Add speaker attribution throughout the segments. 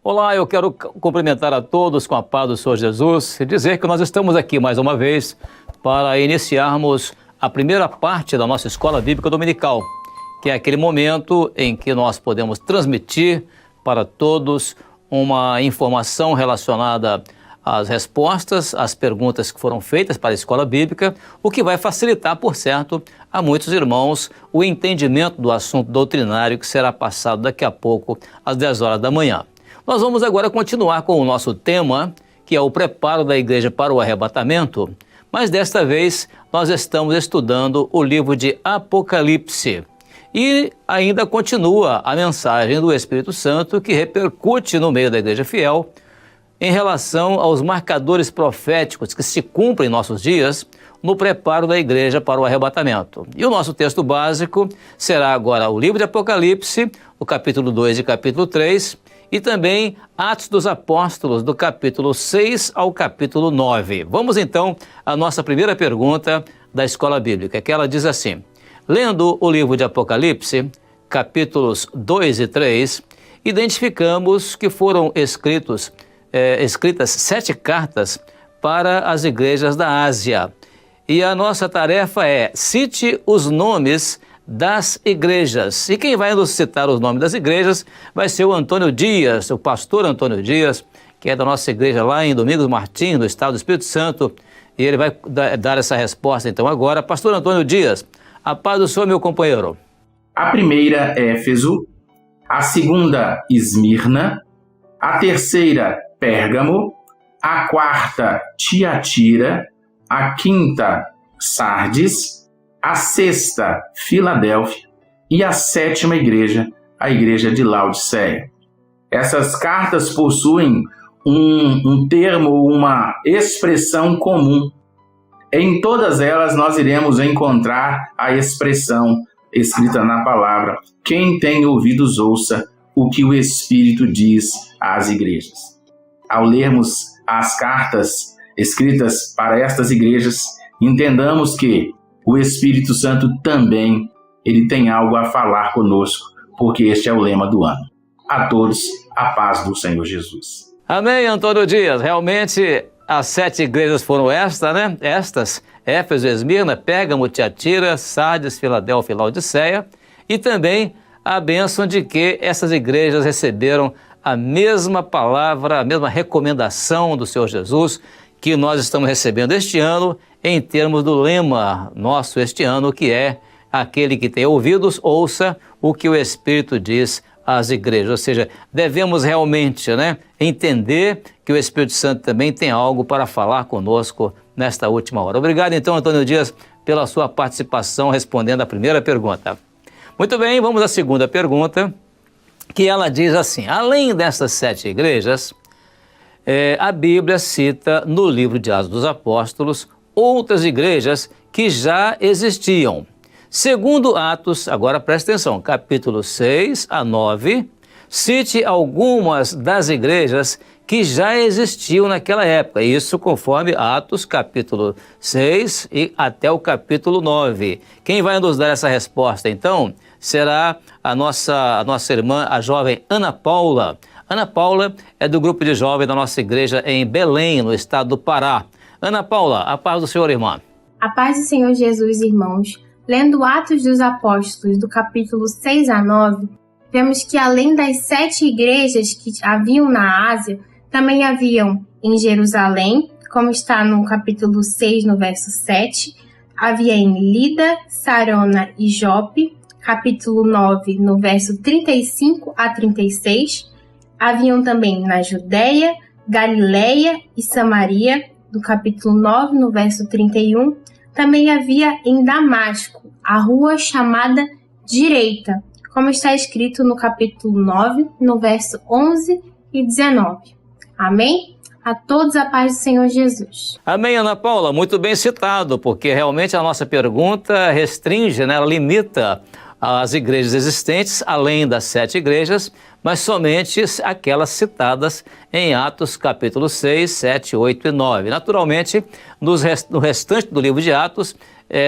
Speaker 1: Olá, eu quero cumprimentar a todos com a paz do Senhor Jesus e dizer que nós estamos aqui mais uma vez para iniciarmos a primeira parte da nossa Escola Bíblica Dominical, que é aquele momento em que nós podemos transmitir para todos uma informação relacionada às respostas, às perguntas que foram feitas para a Escola Bíblica, o que vai facilitar, por certo, a muitos irmãos o entendimento do assunto doutrinário que será passado daqui a pouco às 10 horas da manhã. Nós vamos agora continuar com o nosso tema, que é o preparo da igreja para o arrebatamento, mas desta vez nós estamos estudando o livro de Apocalipse. E ainda continua a mensagem do Espírito Santo que repercute no meio da igreja fiel em relação aos marcadores proféticos que se cumprem em nossos dias no preparo da igreja para o arrebatamento. E o nosso texto básico será agora o livro de Apocalipse, o capítulo 2 e capítulo 3, e também Atos dos Apóstolos, do capítulo 6 ao capítulo 9. Vamos então à nossa primeira pergunta da Escola Bíblica, que ela diz assim: lendo o livro de Apocalipse, capítulos 2 e 3, identificamos que foram escritas 7 cartas para as igrejas da Ásia. E a nossa tarefa é: cite os nomes das igrejas. E quem vai nos citar os nomes das igrejas vai ser o Antônio Dias, o pastor Antônio Dias, que é da nossa igreja lá em Domingos Martins, no estado do Espírito Santo, e ele vai dar essa resposta então agora. Pastor Antônio Dias, a paz do Senhor, meu companheiro.
Speaker 2: A primeira, Éfeso; a segunda, Esmirna; a terceira, Pérgamo; a quarta, Tiatira; a quinta, Sardes; a sexta, Filadélfia; e a sétima igreja, a igreja de Laodiceia. Essas cartas possuem um termo, uma expressão comum. Em todas elas nós iremos encontrar a expressão escrita na palavra: quem tem ouvidos ouça o que o Espírito diz às igrejas. Ao lermos as cartas escritas para estas igrejas, entendamos que o Espírito Santo também ele tem algo a falar conosco, porque este é o lema do ano. A todos, a paz do Senhor Jesus.
Speaker 1: Amém, Antônio Dias. Realmente, as 7 igrejas foram estas: Éfeso, Esmirna, Pérgamo, Tiatira, Sardes, Filadélfia e Laodiceia. E também a bênção de que essas igrejas receberam a mesma palavra, a mesma recomendação do Senhor Jesus que nós estamos recebendo este ano, em termos do lema nosso este ano, que é: aquele que tem ouvidos, ouça o que o Espírito diz às igrejas. Ou seja, devemos realmente entender que o Espírito Santo também tem algo para falar conosco nesta última hora. Obrigado então, Antônio Dias, pela sua participação respondendo à primeira pergunta. Muito bem, vamos à segunda pergunta, que ela diz assim: além dessas 7 igrejas, a Bíblia cita no livro de Atos dos Apóstolos outras igrejas que já existiam. Segundo Atos, agora presta atenção, capítulo 6 a 9, cite algumas das igrejas que já existiam naquela época. Isso conforme Atos, capítulo 6 e até o capítulo 9. Quem vai nos dar essa resposta, então, será a nossa irmã, a jovem Ana Paula. Ana Paula é do grupo de jovens da nossa igreja em Belém, no estado do Pará. Ana Paula, a paz do Senhor, irmã.
Speaker 3: A paz do Senhor Jesus, irmãos. Lendo Atos dos Apóstolos, do capítulo 6 a 9, vemos que além das 7 igrejas que haviam na Ásia, também haviam em Jerusalém, como está no capítulo 6, no verso 7, havia em Lida, Sarona e Jope, capítulo 9, no verso 35 a 36, haviam também na Judéia, Galileia e Samaria, do capítulo 9, no verso 31, também havia em Damasco, a rua chamada Direita, como está escrito no capítulo 9, no verso 11 e 19. Amém? A todos a paz do Senhor Jesus.
Speaker 1: Amém, Ana Paula, muito bem citado, porque realmente a nossa pergunta restringe, né, ela limita as igrejas existentes, além das 7 igrejas, mas somente aquelas citadas em Atos capítulo 6, 7, 8 e 9. Naturalmente, no restante do livro de Atos,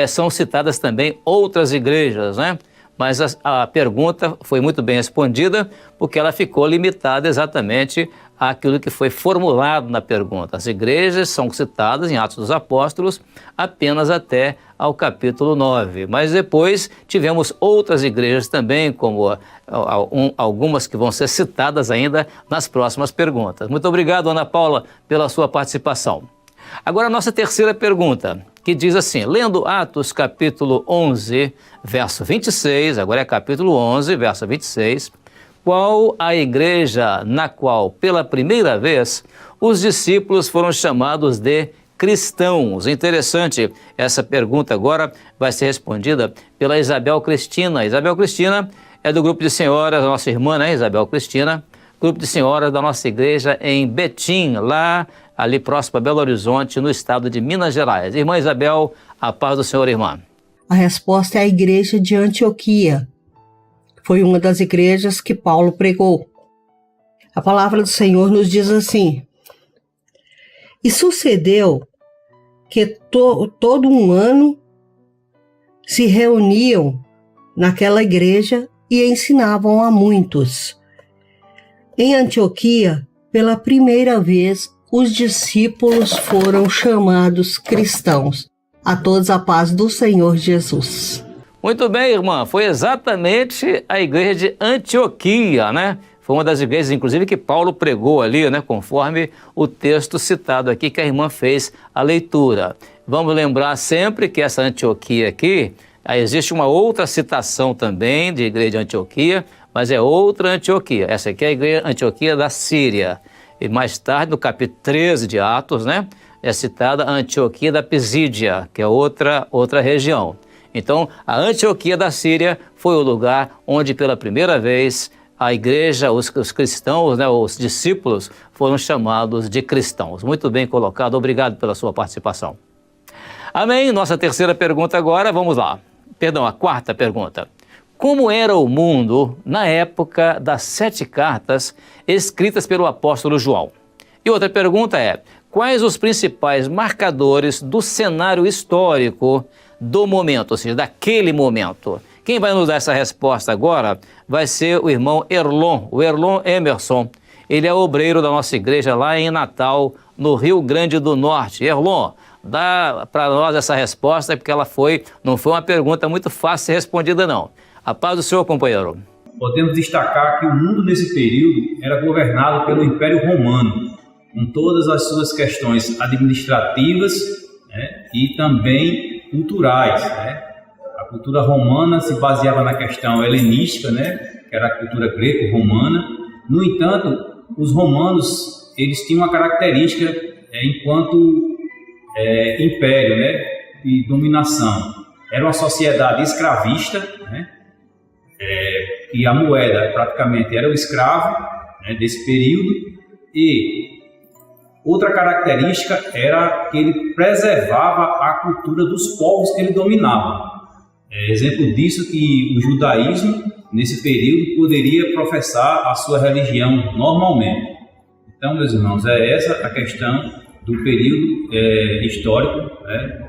Speaker 1: são citadas também outras igrejas, né? Mas a pergunta foi muito bem respondida, porque ela ficou limitada exatamente àquilo que foi formulado na pergunta. As igrejas são citadas em Atos dos Apóstolos apenas até ao capítulo 9. Mas depois tivemos outras igrejas também, como algumas que vão ser citadas ainda nas próximas perguntas. Muito obrigado, Ana Paula, pela sua participação. Agora a nossa terceira pergunta, que diz assim, lendo Atos capítulo 11, verso 26, agora é capítulo 11, verso 26, qual a igreja na qual, pela primeira vez, os discípulos foram chamados de cristãos? Interessante, essa pergunta agora vai ser respondida pela Isabel Cristina. Isabel Cristina é do grupo de senhoras, a nossa irmã, né, Isabel Cristina, grupo de senhoras da nossa igreja em Betim, lá ali próximo a Belo Horizonte, no estado de Minas Gerais. Irmã Isabel, a paz do Senhor, irmã.
Speaker 4: A resposta é a igreja de Antioquia. Foi uma das igrejas que Paulo pregou. A palavra do Senhor nos diz assim: e sucedeu que todo um ano se reuniam naquela igreja e ensinavam a muitos. Em Antioquia, pela primeira vez, os discípulos foram chamados cristãos. A todos a paz do Senhor Jesus.
Speaker 1: Muito bem, irmã. Foi exatamente a igreja de Antioquia, né? Foi uma das igrejas, inclusive, que Paulo pregou ali, né? Conforme o texto citado aqui que a irmã fez a leitura. Vamos lembrar sempre que essa Antioquia aqui, existe uma outra citação também de igreja de Antioquia, mas é outra Antioquia. Essa aqui é a igreja Antioquia da Síria. E mais tarde, no capítulo 13 de Atos, né, é citada a Antioquia da Pisídia, que é outra região. Então, a Antioquia da Síria foi o lugar onde, pela primeira vez, a igreja, os cristãos, né, os discípulos, foram chamados de cristãos. Muito bem colocado, obrigado pela sua participação. Amém? Nossa terceira pergunta agora, vamos lá. Perdão, a quarta pergunta. Como era o mundo na época das 7 cartas escritas pelo apóstolo João? E outra pergunta é, quais os principais marcadores do cenário histórico do momento, ou seja, daquele momento? Quem vai nos dar essa resposta agora vai ser o irmão Erlon, o Erlon Emerson. Ele é obreiro da nossa igreja lá em Natal, no Rio Grande do Norte. Erlon, dá para nós essa resposta, porque não foi uma pergunta muito fácil de ser respondida, não. A paz do Senhor, companheiro.
Speaker 5: Podemos destacar que o mundo nesse período era governado pelo Império Romano, com todas as suas questões administrativas, né, e também culturais, né? A cultura romana se baseava na questão helenística, né, que era a cultura greco-romana. No entanto, os romanos eles tinham uma característica enquanto império, né, e dominação. Era uma sociedade escravista, né? E a moeda praticamente era o escravo, né, desse período, e outra característica era que ele preservava a cultura dos povos que ele dominava. Exemplo disso que o judaísmo, nesse período, poderia professar a sua religião normalmente. Então, meus irmãos, é essa a questão do período histórico, né,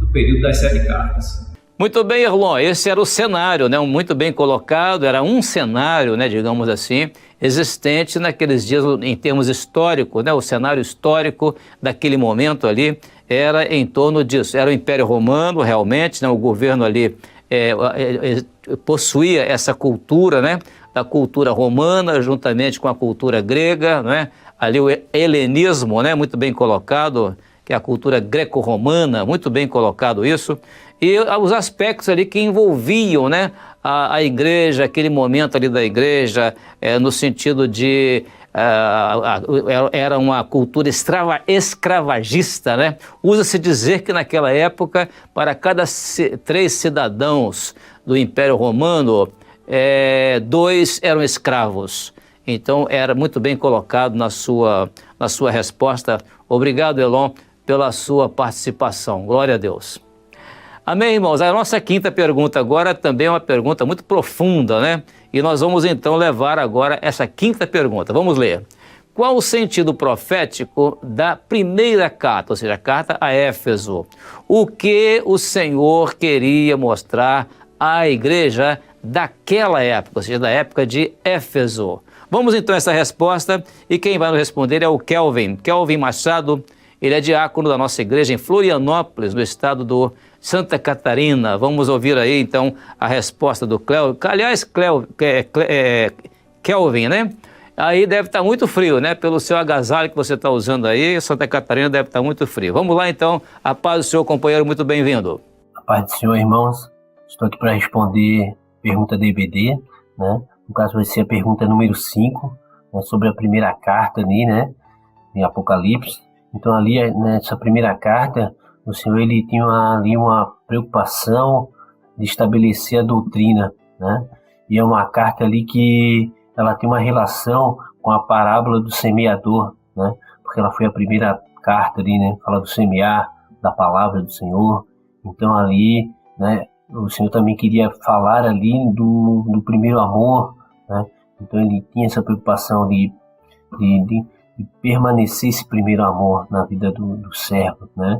Speaker 5: do período das 7 cartas.
Speaker 1: Muito bem, Erlon, esse era o cenário, né, muito bem colocado, era um cenário, né, digamos assim, existente naqueles dias em termos históricos, né, o cenário histórico daquele momento ali era em torno disso, era o Império Romano realmente, né, o governo ali possuía essa cultura, né, da cultura romana juntamente com a cultura grega, né, ali o helenismo, né, muito bem colocado, que é a cultura greco-romana, muito bem colocado isso, e os aspectos ali que envolviam, né, a igreja, aquele momento ali da igreja, no sentido de era uma cultura escravagista, né? Usa-se dizer que naquela época, para cada 3 cidadãos do Império Romano, 2 eram escravos. Então, era muito bem colocado na sua resposta. Obrigado, Elon, pela sua participação. Glória a Deus. Amém, irmãos? A nossa quinta pergunta agora também é uma pergunta muito profunda, né? E nós vamos então levar agora essa quinta pergunta. Vamos ler. Qual o sentido profético da primeira carta, ou seja, a carta a Éfeso? O que o Senhor queria mostrar à igreja daquela época, ou seja, da época de Éfeso? Vamos então a essa resposta e quem vai nos responder é o Kelvin Machado. Ele é diácono da nossa igreja em Florianópolis, no estado do Santa Catarina. Vamos ouvir aí então a resposta do Kelvin. Aliás, Kelvin, né? Aí deve estar muito frio, né? Pelo seu agasalho que você está usando aí, Santa Catarina deve estar muito frio. Vamos lá então, a paz do Senhor, companheiro, muito bem-vindo.
Speaker 6: A paz do Senhor, irmãos. Estou aqui para responder pergunta do EBD, né? No caso vai ser a pergunta número 5, né? Sobre a primeira carta ali, né? Em Apocalipse. Então ali, nessa primeira carta, o Senhor ele tinha ali uma preocupação de estabelecer a doutrina, né? E é uma carta ali que ela tem uma relação com a parábola do semeador, né? Porque ela foi a primeira carta ali, né? Fala do semear, da palavra do Senhor. Então ali, né? O Senhor também queria falar ali do primeiro amor, né? Então ele tinha essa preocupação de permanecer esse primeiro amor na vida do servo, né?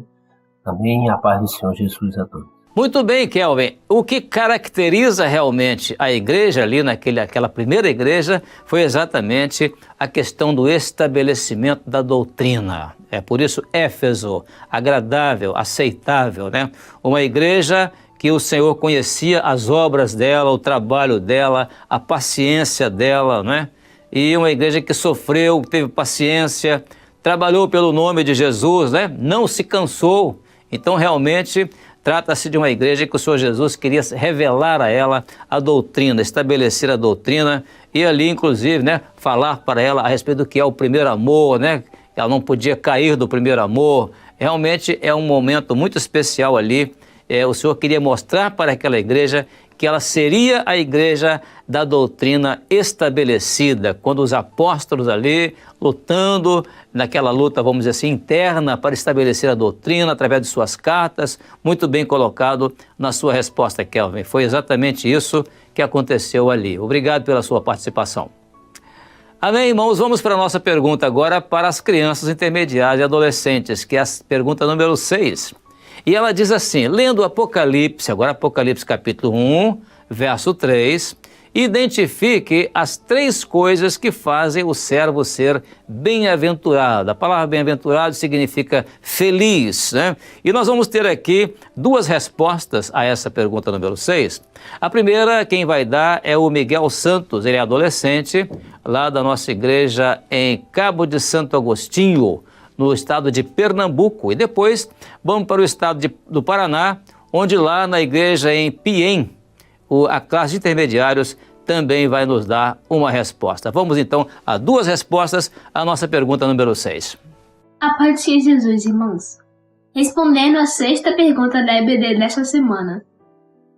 Speaker 6: Amém. A paz do Senhor Jesus a todos.
Speaker 1: Muito bem, Kelvin. O que caracteriza realmente a igreja ali, aquela primeira igreja, foi exatamente a questão do estabelecimento da doutrina. É por isso Éfeso, agradável, aceitável, né? Uma igreja que o Senhor conhecia as obras dela, o trabalho dela, a paciência dela, né? E uma igreja que sofreu, teve paciência, trabalhou pelo nome de Jesus, né? Não se cansou. Então, realmente, trata-se de uma igreja que o Senhor Jesus queria revelar a ela a doutrina, estabelecer a doutrina e ali, inclusive, né, falar para ela a respeito do que é o primeiro amor, né? Ela não podia cair do primeiro amor. Realmente é um momento muito especial ali. O Senhor queria mostrar para aquela igreja que ela seria a igreja da doutrina estabelecida, quando os apóstolos ali lutando, naquela luta, vamos dizer assim, interna, para estabelecer a doutrina através de suas cartas, muito bem colocado na sua resposta, Kelvin. Foi exatamente isso que aconteceu ali. Obrigado pela sua participação. Amém, irmãos? Vamos para a nossa pergunta agora para as crianças intermediárias e adolescentes, que é a pergunta número 6. E ela diz assim, lendo Apocalipse, agora Apocalipse capítulo 1, verso 3, identifique as 3 coisas que fazem o servo ser bem-aventurado. A palavra bem-aventurado significa feliz, né? E nós vamos ter aqui 2 respostas a essa pergunta número 6. A primeira, quem vai dar é o Miguel Santos, ele é adolescente, lá da nossa igreja em Cabo de Santo Agostinho, no estado de Pernambuco. E depois vamos para o estado do Paraná, onde lá na igreja em Piém, a classe de intermediários também vai nos dar uma resposta. Vamos então a 2 respostas à nossa pergunta número 6.
Speaker 7: A paz de Jesus, irmãos. Respondendo à 6ª pergunta da EBD desta semana.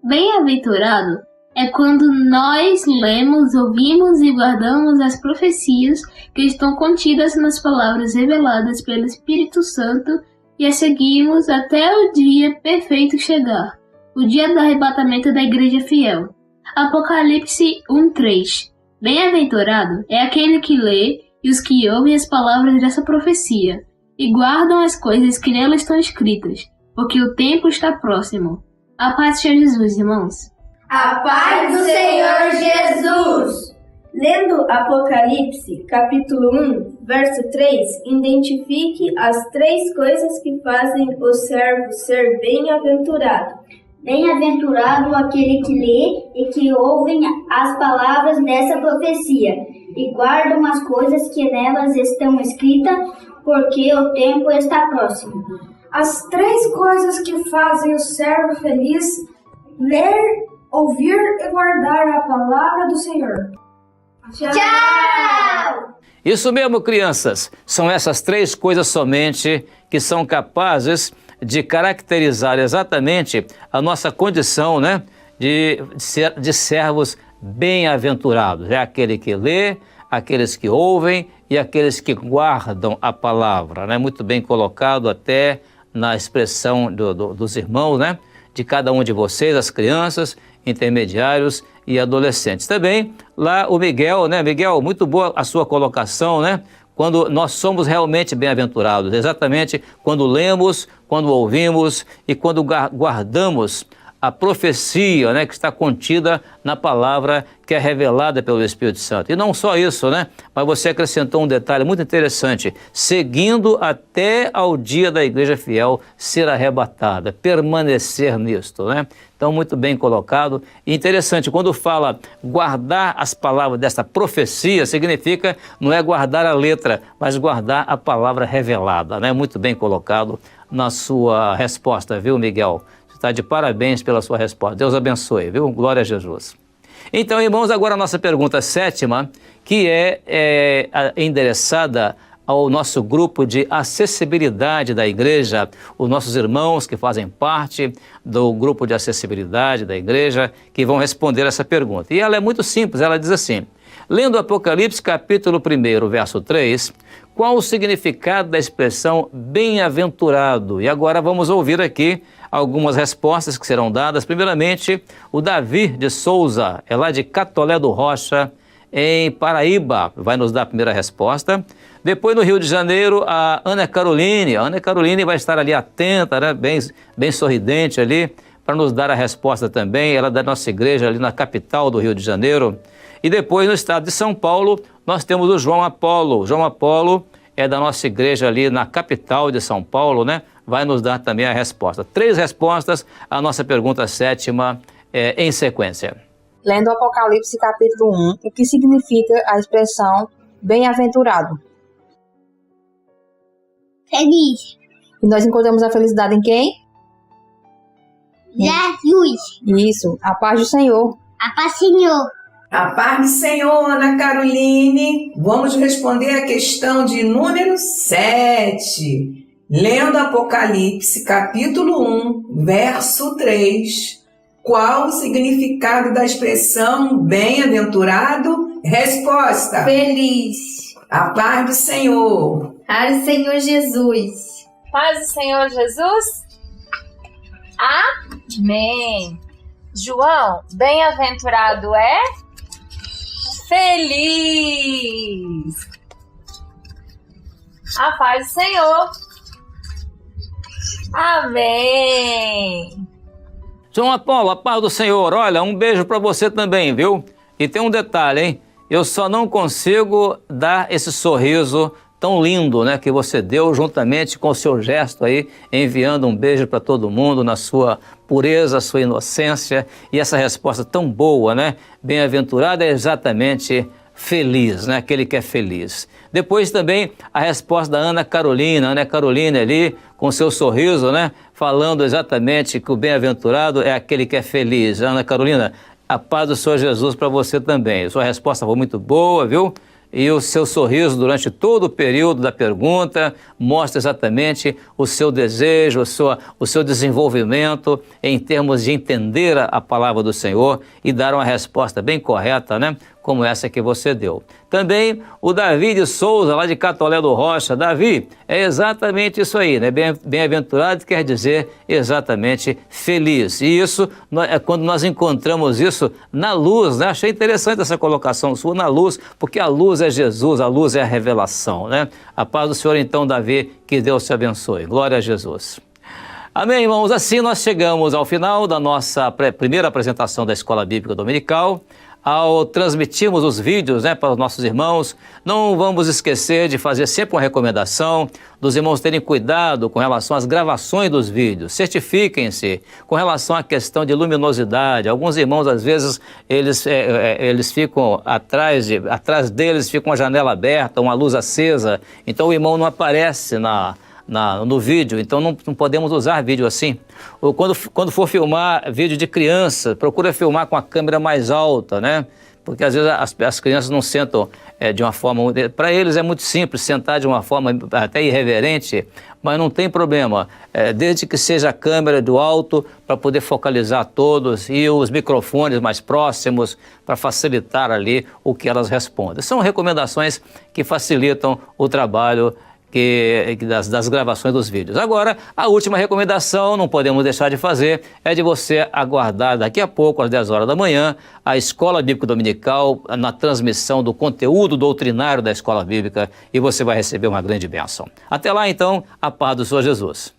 Speaker 7: Bem-aventurado é quando nós lemos, ouvimos e guardamos as profecias que estão contidas nas palavras reveladas pelo Espírito Santo e as seguimos até o dia perfeito chegar, o dia do arrebatamento da igreja fiel. Apocalipse 1:3. Bem-aventurado é aquele que lê e os que ouvem as palavras dessa profecia e guardam as coisas que nela estão escritas, porque o tempo está próximo. A paz de Jesus, irmãos.
Speaker 8: A paz do Senhor Jesus! Lendo Apocalipse, capítulo 1, verso 3, identifique as 3 coisas que fazem o servo ser bem-aventurado.
Speaker 9: Bem-aventurado aquele que lê e que ouvem as palavras dessa profecia e guardam as coisas que nelas estão escritas, porque o tempo está próximo.
Speaker 10: As 3 coisas que fazem o servo feliz: ler, ouvir e guardar a palavra do Senhor.
Speaker 8: Tchau!
Speaker 1: Isso mesmo, crianças. São essas 3 coisas somente que são capazes de caracterizar exatamente a nossa condição, né, de servos bem-aventurados. É aquele que lê, aqueles que ouvem e aqueles que guardam a palavra, né? Muito bem colocado até na expressão dos irmãos, né? De cada um de vocês, as crianças, intermediários e adolescentes. Também lá o Miguel, né? Miguel, muito boa a sua colocação, né? Quando nós somos realmente bem-aventurados, exatamente quando lemos, quando ouvimos e quando guardamos a profecia, né, que está contida na palavra que é revelada pelo Espírito Santo. E não só isso, né, mas você acrescentou um detalhe muito interessante, seguindo até ao dia da igreja fiel ser arrebatada, permanecer nisto, né? Então, muito bem colocado. E interessante, quando fala guardar as palavras desta profecia, significa não é guardar a letra, mas guardar a palavra revelada, né? Muito bem colocado na sua resposta, viu, Miguel? Está de parabéns pela sua resposta. Deus abençoe, viu? Glória a Jesus. Então, irmãos, agora a nossa pergunta 7ª, que é endereçada ao nosso grupo de acessibilidade da igreja, os nossos irmãos que fazem parte do grupo de acessibilidade da igreja, que vão responder essa pergunta. E ela é muito simples, ela diz assim: lendo Apocalipse capítulo 1, verso 3, qual o significado da expressão bem-aventurado? E agora vamos ouvir aqui algumas respostas que serão dadas. Primeiramente, o Davi de Souza, é lá de Catolé do Rocha, em Paraíba, vai nos dar a primeira resposta. Depois, no Rio de Janeiro, a Ana Caroline. A Ana Caroline vai estar ali atenta, né? bem sorridente ali, para nos dar a resposta também. Ela é da nossa igreja ali na capital do Rio de Janeiro. E depois, no estado de São Paulo, nós temos o João Apolo. O João Apolo é da nossa igreja ali na capital de São Paulo, né? Vai nos dar também a resposta. 3 respostas à nossa pergunta 7ª em sequência.
Speaker 11: Lendo Apocalipse capítulo 1, o que significa a expressão bem-aventurado?
Speaker 9: Feliz.
Speaker 11: E nós encontramos a felicidade em quem?
Speaker 9: Jesus.
Speaker 11: Isso, a paz do Senhor.
Speaker 9: A paz do Senhor.
Speaker 12: A paz do Senhor, Ana Caroline. Vamos responder a questão de número 7. Lendo Apocalipse, capítulo 1, verso 3. Qual o significado da expressão bem-aventurado? Resposta:
Speaker 8: Feliz.
Speaker 12: A paz do Senhor.
Speaker 8: Paz do Senhor Jesus.
Speaker 13: Paz do Senhor Jesus. Amém. João, bem-aventurado é feliz. A paz do Senhor. Amém.
Speaker 1: João Apolo, a paz do Senhor. Olha, um beijo para você também, viu? E tem um detalhe, hein? Eu só não consigo dar esse sorriso tão lindo, né, que você deu juntamente com o seu gesto aí, enviando um beijo para todo mundo na sua pureza, sua inocência, e essa resposta tão boa, né? Bem-aventurado é exatamente feliz, né? Aquele que é feliz. Depois também a resposta da Ana Carolina. Ana Carolina ali com seu sorriso, né? Falando exatamente que o bem-aventurado é aquele que é feliz. Ana Carolina, a paz do Senhor Jesus para você também. Sua resposta foi muito boa, viu? E o seu sorriso durante todo o período da pergunta mostra exatamente o seu desejo, o seu desenvolvimento em termos de entender a palavra do Senhor e dar uma resposta bem correta, né? Como essa que você deu. Também o Davi de Souza, lá de Catolé do Rocha. Davi, é exatamente isso aí, né? Bem-aventurado quer dizer exatamente feliz. E isso é quando nós encontramos isso na luz, né? Achei interessante essa colocação sua, na luz, porque a luz é Jesus, a luz é a revelação, né? A paz do Senhor, então, Davi, que Deus te abençoe. Glória a Jesus. Amém, irmãos? Assim nós chegamos ao final da nossa primeira apresentação da Escola Bíblica Dominical. Ao transmitirmos os vídeos, né, para os nossos irmãos, não vamos esquecer de fazer sempre uma recomendação dos irmãos terem cuidado com relação às gravações dos vídeos. Certifiquem-se com relação à questão de luminosidade. Alguns irmãos, às vezes, eles ficam atrás deles fica uma janela aberta, uma luz acesa, então o irmão não aparece no vídeo, então não podemos usar vídeo assim. Ou quando for filmar vídeo de criança, procura filmar com a câmera mais alta, né? porque às vezes as crianças não sentam de uma forma... Para eles é muito simples sentar de uma forma até irreverente, mas não tem problema, desde que seja a câmera do alto para poder focalizar todos e os microfones mais próximos para facilitar ali o que elas respondem. São recomendações que facilitam o trabalho das gravações dos vídeos. Agora, a última recomendação, não podemos deixar de fazer, é de você aguardar daqui a pouco, às 10 horas da manhã, a Escola Bíblica Dominical na transmissão do conteúdo doutrinário da Escola Bíblica e você vai receber uma grande bênção. Até lá, então, a paz do Senhor Jesus.